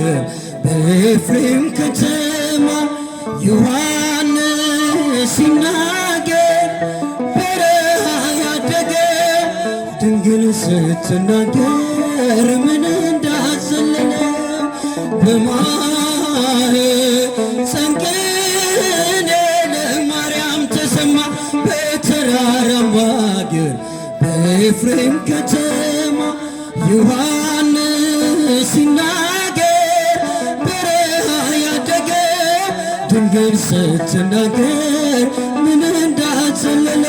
ሀገር በኤፍሬም ከተማ ዮሐንስ ሲናገር በረሃ ያደገ ድንግል ስትናገር ምን እንዳዘለለ በማኅፀን ቅኔ ለማርያም ተሰማ በተራራማው አገር በኤፍሬም ከተማ ዮሐንስ ሲናገር በረሃ ያደገ ድንግል ስትናገር ምን እንዳዘለለ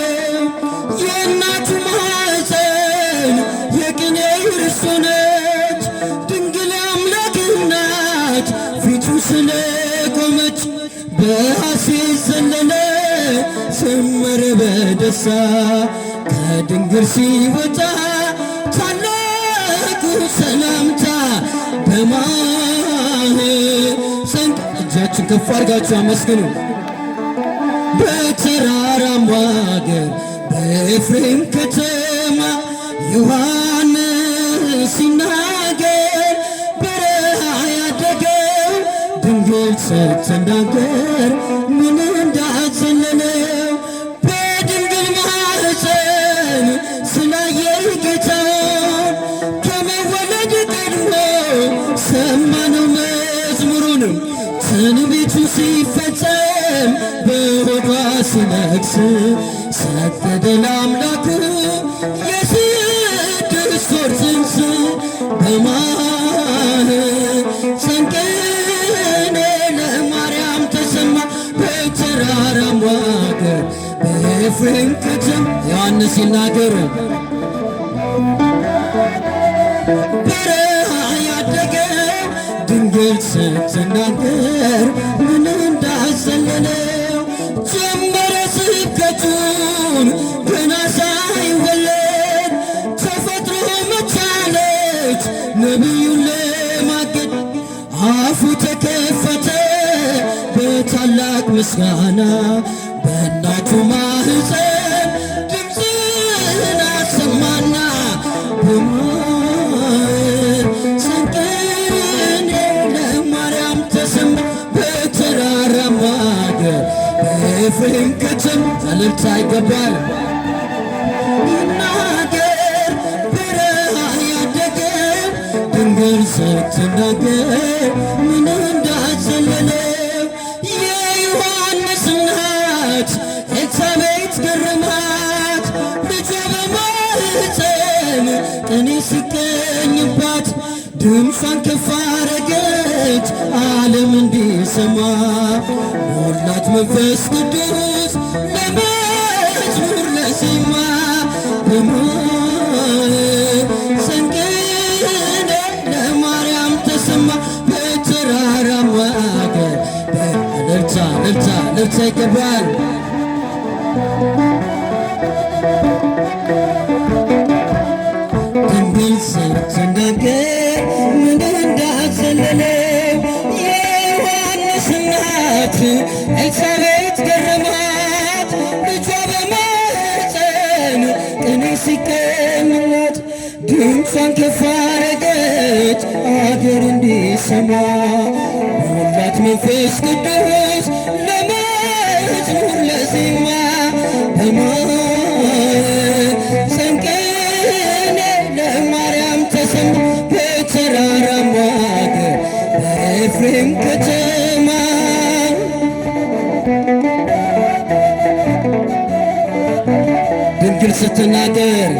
የእናቱ ማኅፀን የቅኔ ርሱ ነች ድንግል አምላክ እናት ፊቱ ስለቆመች በሐሴት ዘለለ ዘመረ በደስታ ከድንግል ሲወጣ ታላቁ ሰላምታ በማኅፀን እጃችን ከፍ አድርጋችሁ አመስግኑ። በተራራማው አገር በኤፍሬም ከተማ ዮሐንስ ሲናገር በረሃ ያደገው ድንግል ስትናገር ምን እንዳዘለለው በድንግል ማኅፀን ስላየው ጌታውን ከመወለድ ቀድሞ ሰማነው መዝሙሩንም ትንቢቱ ሲፈጸም በሆዷ ሲነግስ ሰገደ ለአምላኩ የስድስት ወር ጽንስ በማኅፀን ቅኔ ለማርያም ተሰማ በተራራማው አገር በኤፍሬም ከተማ ዮሐንስ ሲናገር በረሃ ያደገ ድንግል ስትናገር ምን እንዳዘለለው ጀመረ ስብከቱን ገና ሳይወለድ ተፈጥሮ መቻለች ነቢዩን ለማገድ አፉ ተከፈተ በታላቅ ምስጋና በእናቱ ማኅፀን ድምፅን አሰማና በማኅፀን ቅኔ ለማርያም ተሰማ በተራራማው አገር በኤፍሬም ከተማ እልልታ ይገባል። ይናገር በረሃ ያደገ ድንግል ስትናገር ምን እንዳዘለለው የዮሐንስ እናት ኤልሳቤጥ ገረማት ልጇ በማኅፀን ቅኔ ሲቀኝባት ድምጿን ከፍ አረገች ዓለም እንዲሰማ ሞላት መንፈስ ቅዱስ ለመዝሙር ለዜማ በማኅፀን ቅኔ ለማርያም ተሰማ በተራራማው አገር እልልታ እልልታ እልልታ ይገባል። ድንግል ስትናገር ምን እንዳዘለለው የዮሐንስ እናት ኤልሳቤጥ ገረማት ልጇ በማኅፀን ቅኔ ሲቀኝላት ድምጿን ከፍ አረገች አገር እንዲሰማ ሞላት መንፈስ ቅዱስ ለመዝሙር ለዜማ በማኅፀን ቅኔ ለማርያም ተሰማ በተራራማው አገር በኤፍሬም ከተማ ድንግል ስትናገር